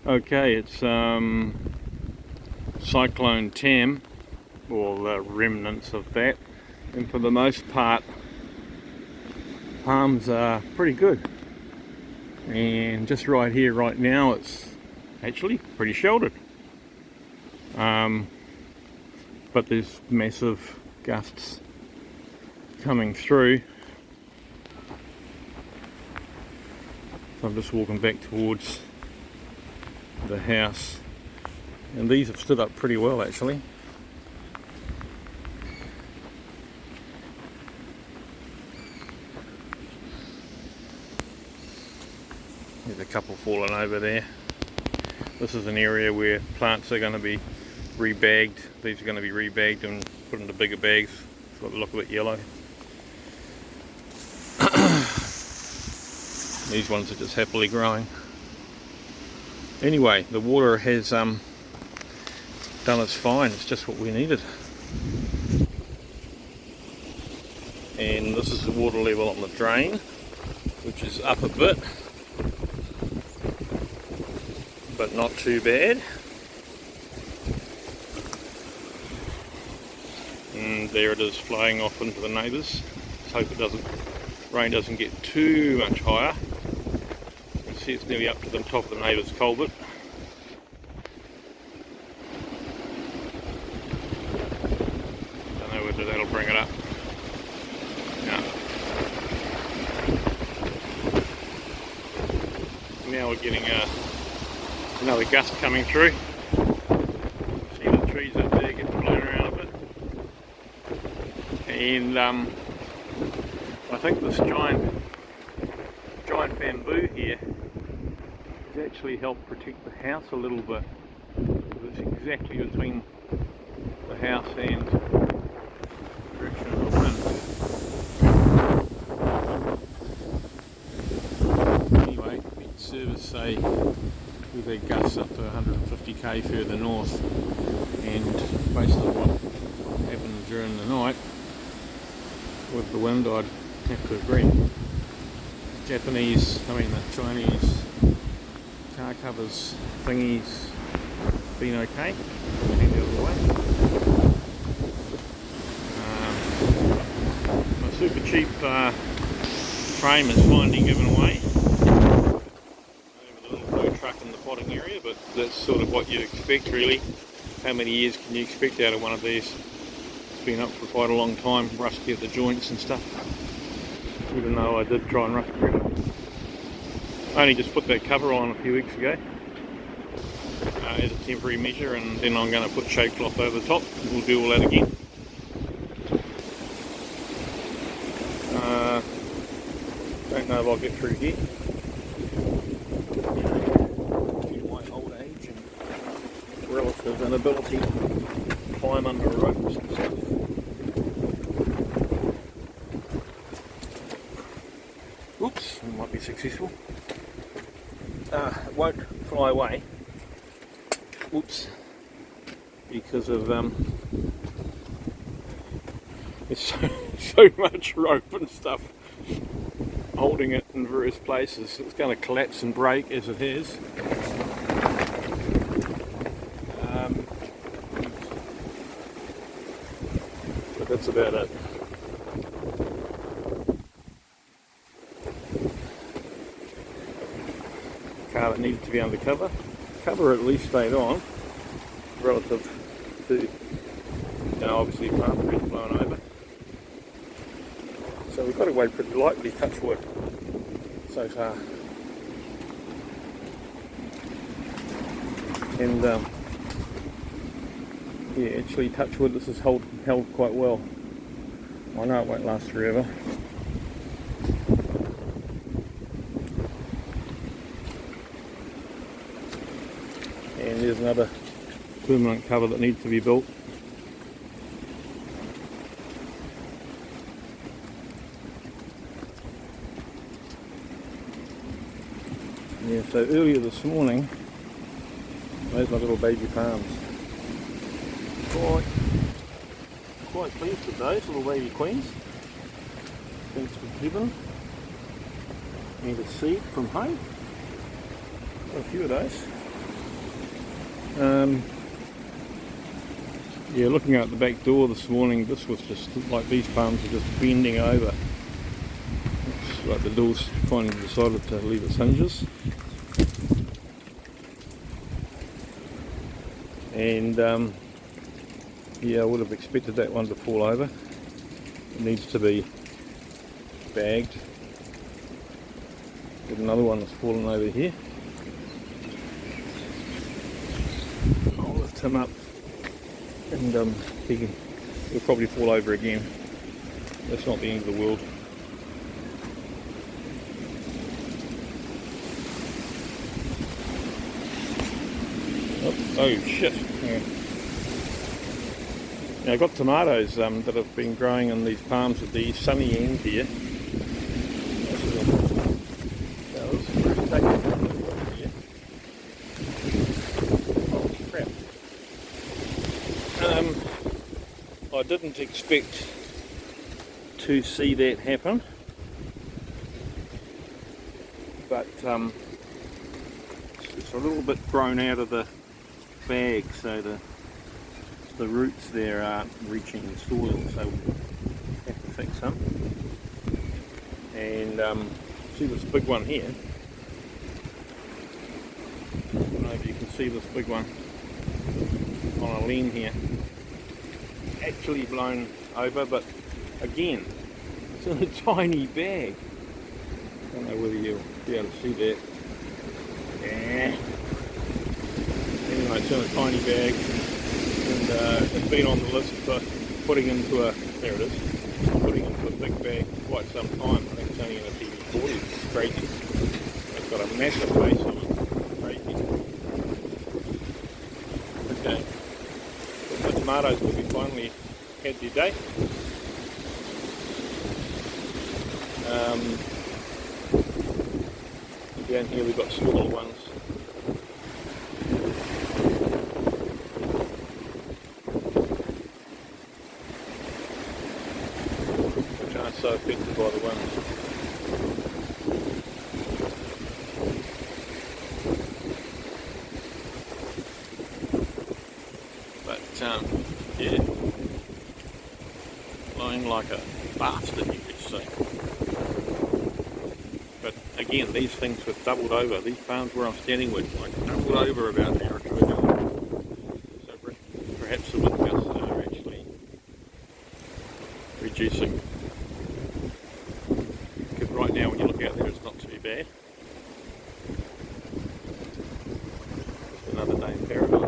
Okay, it's Cyclone Tam, or the remnants of that, and for the most part palms are pretty good, and just right here right now it's actually pretty sheltered, but there's massive gusts coming through, so I'm just walking back towards the house, and these have stood up pretty well actually. There's a couple fallen over there. This is an area where plants are going to be rebagged. These are going to be rebagged and put into bigger bags, so they look a bit yellow. These ones are just happily growing. Anyway, the water has done its fine. It's just what we needed. And this is the water level on the drain, which is up a bit, but not too bad. And there it is, flowing off into the neighbours. Let's hope rain doesn't get too much higher. You can see it's nearly up to the top of the neighbour's culvert. Don't know whether that'll bring it up. No. Now we're getting another gust coming through. See the trees up there getting blown around a bit. And I think this giant bamboo here has actually helped protect the house a little bit, because it's exactly between the house and the direction of the wind. Anyway, the service say we've had gusts up to 150k further north, and based on what happened during the night with the wind, I'd have to agree. The Chinese car covers thingies been okay. Hang the other way. My super cheap frame is finally given away. With a little tow truck in the potting area, but that's sort of what you'd expect really. How many years can you expect out of one of these? It's been up for quite a long time, rusty at the joints and stuff. Even though I did try and rust proof it. I only just put that cover on a few weeks ago as a temporary measure, and then I'm going to put shade cloth over the top and we'll do all that again. Don't know if I'll get through here. Due to my old age and relative inability to climb under ropes and stuff. Oops, it might be successful. It won't fly away. Oops, because of there's so much rope and stuff holding it in various places. It's going to collapse and break as it has. But that's about it. Car that needed to be undercover. Cover at least stayed on, relative to, obviously palm trees blown over. So we've got away pretty lightly, touch wood, so far. And yeah, actually touch wood, this has held quite well. I know it won't last forever. And there's another permanent cover that needs to be built. Yeah, so earlier this morning, there's my little baby palms. Quite pleased with those little baby queens. Thanks for heaven. And a seed from home. Got a few of those. Yeah, looking out the back door this morning, this was just like these palms are just bending over. It's like the door's finally decided to leave its hinges. And yeah, I would have expected that one to fall over. It needs to be bagged. Got another one that's fallen over here. I'll lift him up and he'll probably fall over again. That's not the end of the world. Oh shit. Yeah. Now I've got tomatoes that have been growing in these palms at the sunny end here. I didn't expect to see that happen, but it's a little bit grown out of the bag, so the roots there aren't reaching the soil, so we'll have to fix them. And see this big one here. I don't know if you can see this big one on a limb here. Actually blown over, but again, it's in a tiny bag. I don't know whether you'll be able to see that. Yeah. Anyway, it's in a tiny bag, and it's been on the list for putting into a, there it is, putting into a big bag for quite some time. I think it's only in a TV40, it's crazy. It's got a massive face on it, crazy. Okay, so the tomatoes will be finally had their day. Down here we've got smaller ones. Which aren't so affected by the winds. But yeah, blowing like a bastard, you could say. But again, these things have doubled over. These palms where I'm standing with, like, doubled over about an hour or two ago. So perhaps the wind gusts are actually reducing. Because right now, when you look out there, it's not too bad. Just another day in paradise.